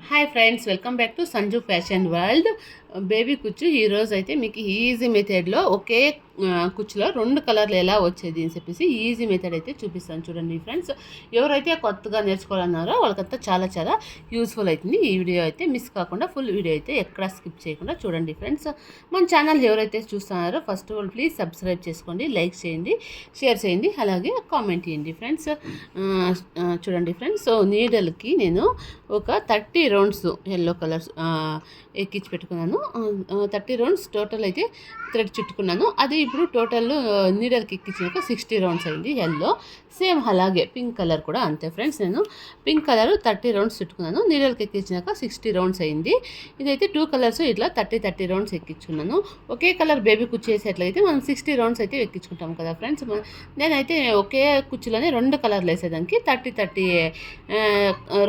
Hi friends, welcome back to Sanju fashion world. Baby కుచ్చు ఈరోజు అయితే మీకు ఈజీ మెథడ్లో ఒకే కుచ్చులో రెండు కలర్లు ఎలా వచ్చేది అని చెప్పేసి ఈజీ మెథడ్ అయితే చూపిస్తాను చూడండి ఫ్రెండ్స్. ఎవరైతే కొత్తగా నేర్చుకోవాలన్నారో వాళ్ళకంతా చాలా చాలా యూస్ఫుల్ అవుతుంది. ఈ వీడియో అయితే మిస్ కాకుండా ఫుల్ వీడియో అయితే ఎక్కడా స్కిప్ చేయకుండా చూడండి ఫ్రెండ్స్. మన ఛానల్ ఎవరైతే చూస్తున్నారో first of all please subscribe చేసుకోండి, లైక్ చేయండి, షేర్ చేయండి, అలాగే కామెంట్ చేయండి ఫ్రెండ్స్. చూడండి ఫ్రెండ్స్, సో నీడల్కి నేను ఒక 30 రౌండ్స్ ఎల్లో కలర్స్ ఎక్కించి పెట్టుకున్నాను. 30 రౌండ్స్ టోటల్ అయితే థ్రెడ్ చుట్టుకున్నాను. అది ఇప్పుడు టోటల్ నీడల్కి ఎక్కించాక 60 రౌండ్స్ అయింది ఎల్లో. సేమ్ అలాగే పింక్ కలర్ కూడా అంతే ఫ్రెండ్స్. నేను పింక్ కలర్ 30 రౌండ్స్ చుట్టుకున్నాను, నీడల్కి ఎక్కించాక 60 రౌండ్స్ అయింది. ఇదైతే 2 కలర్స్ ఇట్లా 30 రౌండ్స్ ఎక్కించుకున్నాను. ఒకే కలర్ బేబీ కుచ్చు వేసేట్లయితే మనం 60 రౌండ్స్ అయితే ఎక్కించుకుంటాం కదా ఫ్రెండ్స్. నేనైతే ఒకే కుచ్చులోనే 2 కలర్లు వేసేదానికి 30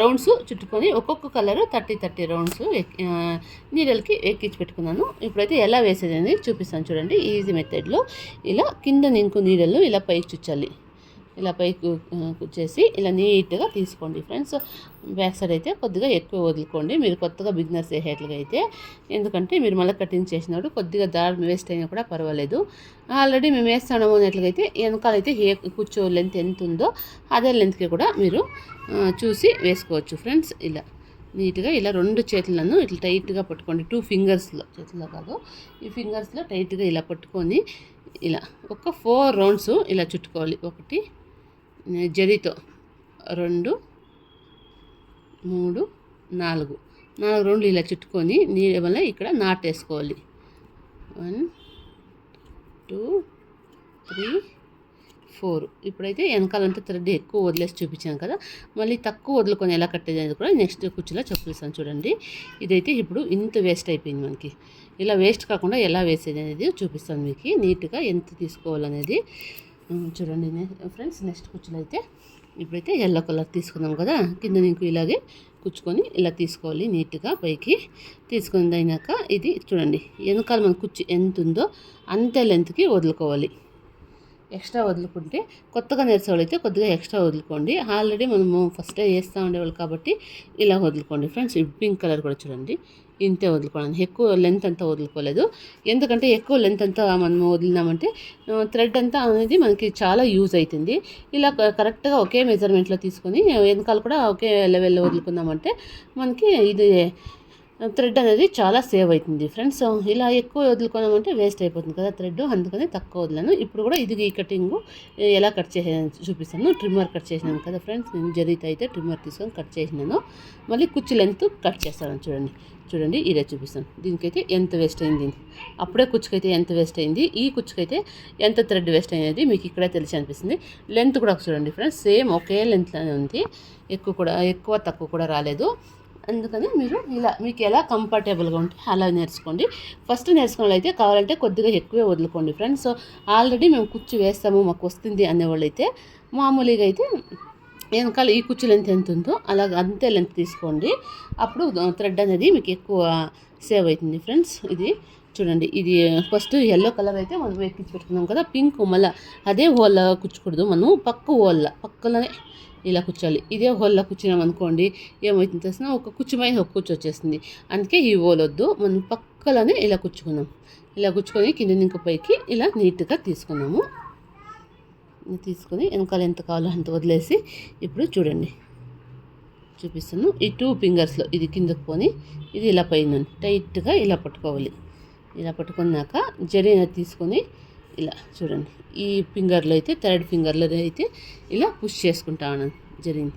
రౌండ్స్ చుట్టుకొని ఒక్కొక్క కలరు 30 రౌండ్స్ నీడల్కి ఎక్కించి పెట్టుకున్నాను. ఇప్పుడైతే ఎలా వేసేదని చూపిస్తాను చూడండి ఈజీ మెథడ్లో. ఇలా కింద నింకు నీడలు ఇలా పైకి చుచ్చాలి. ఇలా పైకి కుచ్చేసి ఇలా నీట్గా తీసుకోండి ఫ్రెండ్స్. బ్యాక్ సైడ్ అయితే కొద్దిగా ఎక్కువ వదులుకోండి మీరు కొత్తగా బిగినర్స్ వేసేట్లుగా అయితే. ఎందుకంటే మీరు మళ్ళీ కటింగ్ చేసినప్పుడు కొద్దిగా దారం వేస్ట్ అయినా కూడా పర్వాలేదు. ఆల్రెడీ మేము వేస్తాము అనేట్లయితే వెనకాలైతే కూర్చో లెంత్ ఎంత ఉందో అదే లెంత్కి కూడా మీరు చూసి వేసుకోవచ్చు ఫ్రెండ్స్. ఇలా నీట్గా ఇలా 2 చేతులను ఇట్లా టైట్గా పట్టుకోండి. 2 ఫింగర్స్లో, చేతుల్లో కాదు, ఈ ఫింగర్స్లో టైట్గా ఇలా పట్టుకొని ఇలా ఒక 4 రౌండ్స్ ఇలా చుట్టుకోవాలి. 1 జరీతో 2 3 4 రౌండ్లు ఇలా చుట్టుకొని నీళ్ళ వల్ల ఇక్కడ నాటేసుకోవాలి. 1 2 3 4. ఇప్పుడైతే వెనకాలంతా థ్రెడ్ ఎక్కువ వదిలేసి చూపించాను కదా, మళ్ళీ తక్కువ వదులుకొని ఎలా కట్టేది అనేది కూడా నెక్స్ట్ కుర్చీలో చూపిస్తాను చూడండి. ఇదైతే ఇప్పుడు ఇంత వేస్ట్ అయిపోయింది మనకి. ఇలా వేస్ట్ కాకుండా ఎలా వేసేది అనేది చూపిస్తాను మీకు. నీట్గా ఎంత తీసుకోవాలనేది చూడండి ఫ్రెండ్స్. నెక్స్ట్ కుర్చీలో అయితే ఇప్పుడైతే ఎల్లో కలర్ తీసుకున్నాం కదా, కింద నీకు ఇలాగే కుచ్చుకొని ఇలా తీసుకోవాలి. నీట్గా పైకి తీసుకుని అయినాక ఇది చూడండి వెనకాల మన కుర్చీ ఎంత ఉందో అంతే లెంత్కి వదులుకోవాలి. ఎక్స్ట్రా వదులుకుంటే కొత్తగా నేర్చేవాళ్ళు అయితే కొద్దిగా ఎక్స్ట్రా వదులుకోండి. ఆల్రెడీ మనము ఫస్టే వేస్తూ ఉండేవాళ్ళు కాబట్టి ఇలా వదులుకోండి ఫ్రెండ్స్. పింక్ కలర్ కూడా చూడండి ఇంతే వదులుకోండి, ఎక్కువ లెంత్ అంతా వదులుకోలేదు. ఎందుకంటే ఎక్కువ లెంత్ అంతా మనము వదిలినామంటే థ్రెడ్ అంతా అనేది మనకి చాలా యూజ్ అవుతుంది. ఇలా కరెక్ట్గా ఒకే మెజర్మెంట్లో తీసుకొని వెనకాల కూడా ఒకే లెవెల్లో వదులుకున్నామంటే మనకి ఇది థ్రెడ్ అనేది చాలా సేవ్ అవుతుంది ఫ్రెండ్స్. ఇలా ఎక్కువ వదులుకున్నామంటే వేస్ట్ అయిపోతుంది కదా థ్రెడ్, అందుకని తక్కువ వదిలాను. ఇప్పుడు కూడా ఇది ఈ కటింగ్ ఎలా కట్ చేసాను చూపిస్తాను. ట్రిమ్మర్ కట్ చేసినాను కదా ఫ్రెండ్స్, నేను జరీతో అయితే ట్రిమ్మర్ తీసుకొని కట్ చేసినాను. మళ్ళీ కుచ్చు లెంత్ కట్ చేస్తాను చూడండి ఇదే చూపిస్తాను. దీనికైతే ఎంత వేస్ట్ అయింది, అప్పుడే కుచ్చుకైతే ఎంత వేస్ట్ అయింది, ఈ కుచ్చుకైతే ఎంత థ్రెడ్ వేస్ట్ అయినది మీకు ఇక్కడే తెలిసి అనిపిస్తుంది. లెంత్ కూడా చూడండి ఫ్రెండ్స్, సేమ్ ఒకే లెంత్లోనే ఉంది, ఎక్కువ తక్కువ కూడా రాలేదు. అందుకని మీరు ఇలా మీకు ఎలా కంఫర్టబుల్గా ఉంటే అలా నేర్చుకోండి. ఫస్ట్ నేర్చుకునే అయితే కావాలంటే కొద్దిగా ఎక్కువే వదులుకోండి ఫ్రెండ్స్. ఆల్రెడీ మేము కుచ్చు వేస్తాము మాకు వస్తుంది అనేవాళ్ళు అయితే మామూలుగా అయితే వెనకాల ఈ కుచ్చు లెంత్ ఎంత ఉందో అలాగ అంతే లెంత్ తీసుకోండి. అప్పుడు థ్రెడ్ అనేది మీకు ఎక్కువ సేవ్ అవుతుంది ఫ్రెండ్స్. ఇది చూడండి, ఇది ఫస్ట్ ఎల్లో కలర్ అయితే మనం ఎక్కించి పెట్టుకున్నాం కదా, పింక్ మళ్ళీ అదే హోల్ కుచ్చకూడదు, మనం పక్కలోనే ఇలా కూర్చోాలి. ఇదే హోల్లో కూర్చున్నాం అనుకోండి ఏమవుతుంది తెలిసిన ఒక కుచ్చుమైన ఒక కుచ్చు వచ్చేస్తుంది. అందుకే ఈ హోల్ వద్దు, మనం పక్కలోనే ఇలా కూర్చుకున్నాం. ఇలా కూర్చుకొని కింద ఇంక పైకి ఇలా నీట్గా తీసుకున్నాము. తీసుకొని వెనకాల ఎంత కావాలో అంత వదిలేసి ఇప్పుడు చూడండి చూపిస్తాను. ఈ 2 ఫింగర్స్లో ఇది కిందకు పోని ఇది ఇలా పైన టైట్గా ఇలా పట్టుకోవాలి. ఇలా పట్టుకున్నాక జరీని తీసుకొని ఇలా చూడండి ఈ ఫింగర్లో అయితే 3rd ఫింగర్లో అయితే ఇలా పుష్ చేసుకుంటా ఉన్నాను జరిగింది.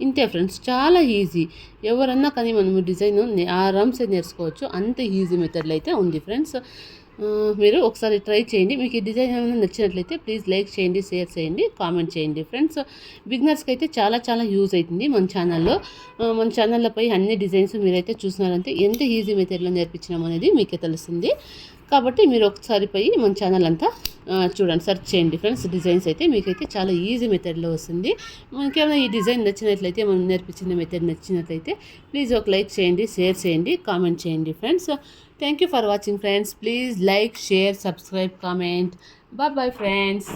ఇంతే ఫ్రెండ్స్, చాలా ఈజీ. ఎవరన్నా కానీ మనము డిజైన్ ఆరామ్సే నేర్చుకోవచ్చు, అంత ఈజీ మెథడ్లో అయితే ఉంది ఫ్రెండ్స్. మీరు ఒకసారి ట్రై చేయండి. మీకు ఈ డిజైన్ ఏమైనా నచ్చినట్లయితే ప్లీజ్ లైక్ చేయండి, షేర్ చేయండి, కామెంట్ చేయండి ఫ్రెండ్స్. బిగినర్స్కి అయితే చాలా చాలా యూజ్ అవుతుంది. మన ఛానల్లోపై అన్ని డిజైన్స్ మీరైతే చూసినారంటే ఎంత ఈజీ మెథడ్లో నేర్పించినాం అనేది మీకే తెలుస్తుంది. కాబట్టి మీరు ఒకసారి పోయి మన ఛానల్ అంతా చూడండి, సెర్చ్ చేయండి ఫ్రెండ్స్. డిజైన్స్ అయితే మీకైతే చాలా ఈజీ మెథడ్లో వస్తుంది. మనకేమైనా ఈ డిజైన్ నచ్చినట్లయితే మనం నేర్పించిన మెథడ్ నచ్చినట్లయితే ప్లీజ్ ఒక లైక్ చేయండి, షేర్ చేయండి, కామెంట్ చేయండి friends. Thank you for watching friends. Please like, share, subscribe, comment. Bye friends.